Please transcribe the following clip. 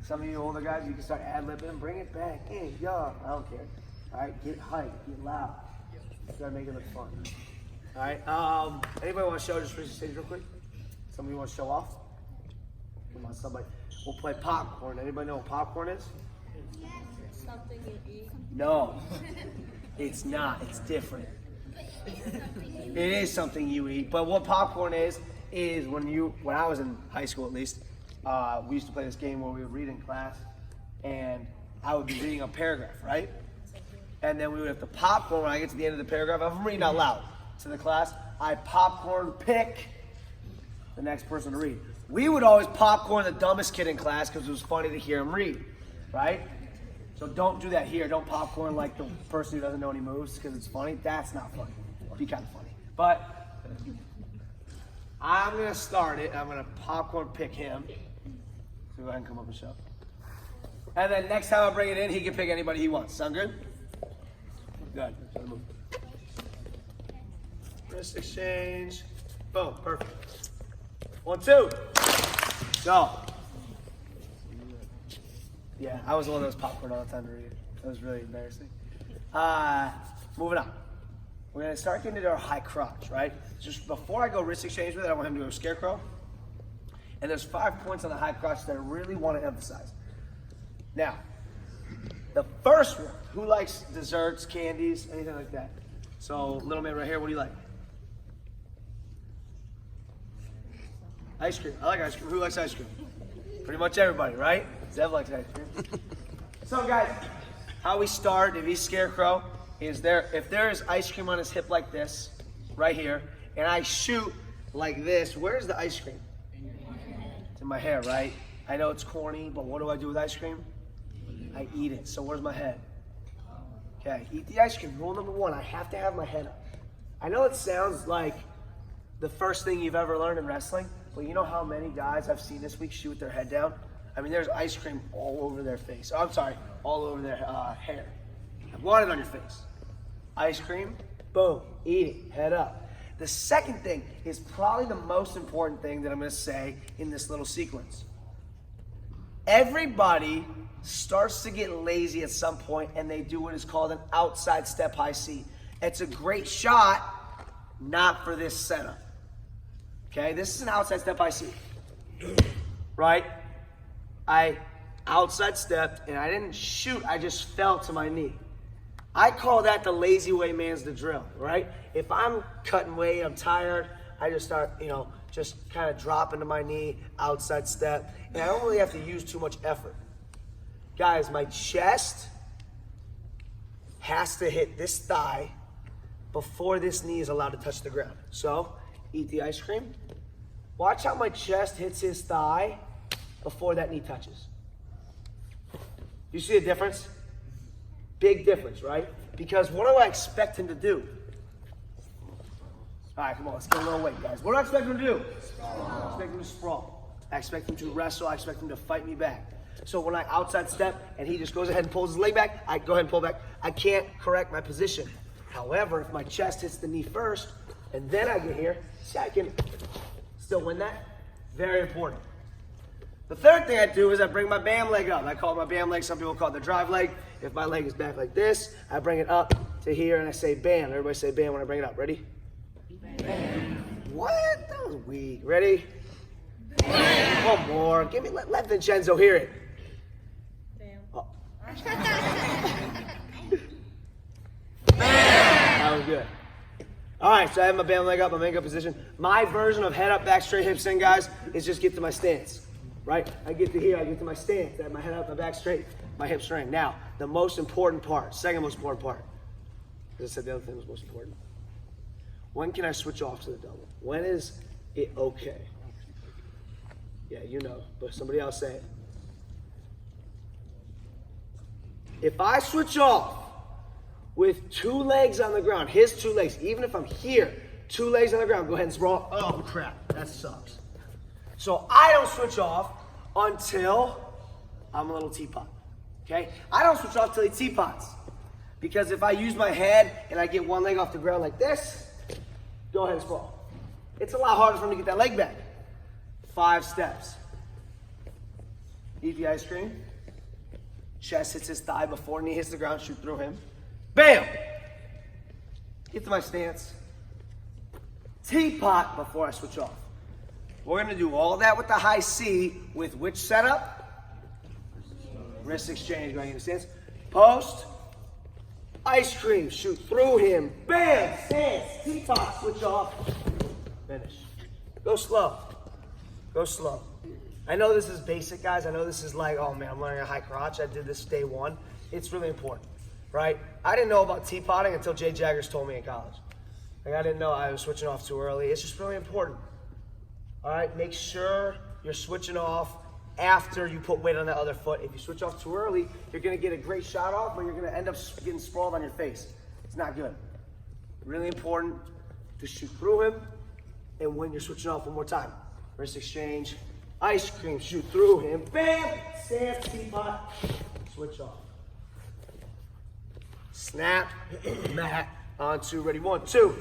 Some of you older guys, you can start ad-libbing, bring it back. Hey, yo, I don't care. All right, get hype, get loud. You gotta make it look fun. All right, anybody want to show just raise the stage real quick? Somebody want to show off? Come on, somebody. We'll play popcorn. Anybody know what popcorn is? Something you eat. No, it's not. It's different. It is something you eat, but what popcorn is when I was in high school at least, we used to play this game where we would read in class, and I would be reading a paragraph, right? And then we would have to popcorn when I get to the end of the paragraph. If I'm reading out loud to the class, I popcorn pick the next person to read. We would always popcorn the dumbest kid in class because it was funny to hear him read, right? So don't do that here. Don't popcorn like the person who doesn't know any moves because it's funny. That's not funny. It'd be kind of funny. But I'm going to start it. I'm going to popcorn pick him. So go ahead and come up and show. And then next time I bring it in, he can pick anybody he wants. Sound good? Good. Wrist exchange. Boom. Perfect. 1, 2. Go. Yeah, I was the one that was popcorn all the time to read. That was really embarrassing. Moving on. We're going to start getting into our high crotch, right? Just before I go wrist exchange with it, I want him to do a scarecrow. And there's 5 points on the high crotch that I really want to emphasize. Now, the first one, who likes desserts, candies, anything like that? So, little man right here, what do you like? Ice cream. I like ice cream. Who likes ice cream? Pretty much everybody, right? Zev likes ice cream. So, guys, how we start, if he's scarecrow, is if there is ice cream on his hip like this, right here, and I shoot like this, where's the ice cream? It's in my hair, right? I know it's corny, but what do I do with ice cream? I eat it. So where's my head? Okay, eat the ice cream. Rule number 1, I have to have my head up. I know it sounds like the first thing you've ever learned in wrestling, but you know how many guys I've seen this week shoot with their head down? I mean, there's ice cream all over their face. Oh, I'm sorry, all over their hair. I want it on your face. Ice cream, boom, eat it, head up. The second thing is probably the most important thing that I'm going to say in this little sequence. Everybody starts to get lazy at some point and they do what is called an outside step high C. It's a great shot, not for this setup. Okay, this is an outside step high C. Right? I outside stepped and I didn't shoot, I just fell to my knee. I call that the lazy way man's the drill, right? If I'm cutting weight, I'm tired, I just start, just kind of dropping to my knee, outside step, and I don't really have to use too much effort. Guys, my chest has to hit this thigh before this knee is allowed to touch the ground. So, eat the ice cream. Watch how my chest hits his thigh before that knee touches. You see the difference? Big difference, right? Because what do I expect him to do? All right, come on, let's get a little weight, guys. What do I expect him to do? I expect him to sprawl. I expect him to wrestle. I expect him to fight me back. So when I outside step and he just goes ahead and pulls his leg back, I go ahead and pull back. I can't correct my position. However, if my chest hits the knee first and then I get here, see, I can still win that. Very important. The third thing I do is I bring my bam leg up. I call it my bam leg. Some people call it the drive leg. If my leg is back like this, I bring it up to here and I say bam. Everybody say bam when I bring it up. Ready? Bam. What? That was weak. Ready? Bam. One more. Give me. Let Vincenzo hear it. Bam. Oh. That was good. All right, so I have my bam leg up, my makeup position. My version of head up, back straight, hips in, guys, is just get to my stance. Right? I get to here, I get to my stance. I have my head up, my back straight, my hips straight. Now, the most important part, second most important part. As I said, the other thing was most important. When can I switch off to the double? When is it okay? Yeah, you know, but somebody else say it. If I switch off with 2 legs on the ground, his 2 legs, even if I'm here, 2 legs on the ground, go ahead and sprawl. Oh, crap, that sucks. So I don't switch off until I'm a little teapot, okay? I don't switch off till he teapots. Because if I use my head and I get 1 leg off the ground like this, go ahead and sprawl. It's a lot harder for him to get that leg back. 5 steps. Eat the ice cream. Chest hits his thigh before knee hits the ground, shoot through him. Bam! Get to my stance. Teapot before I switch off. We're gonna do all that with the high C with which setup? Wrist exchange, going into stance. Post. Ice cream, shoot through him. Bam! Stance. Teapot, switch off. Finish. Go slow. Go slow. I know this is basic, guys. I know this is like, oh man, I'm learning a high crotch. I did this day one. It's really important, right? I didn't know about teapotting until Jay Jaggers told me in college. Like, I didn't know I was switching off too early. It's just really important. All right, make sure you're switching off after you put weight on that other foot. If you switch off too early, you're gonna get a great shot off, but you're gonna end up getting sprawled on your face. It's not good. Really important to shoot through him, and when you're switching off, one more time. Wrist exchange, ice cream, shoot through him, bam, stance, teapot, switch off. Snap, mat, on two, ready, 1, 2.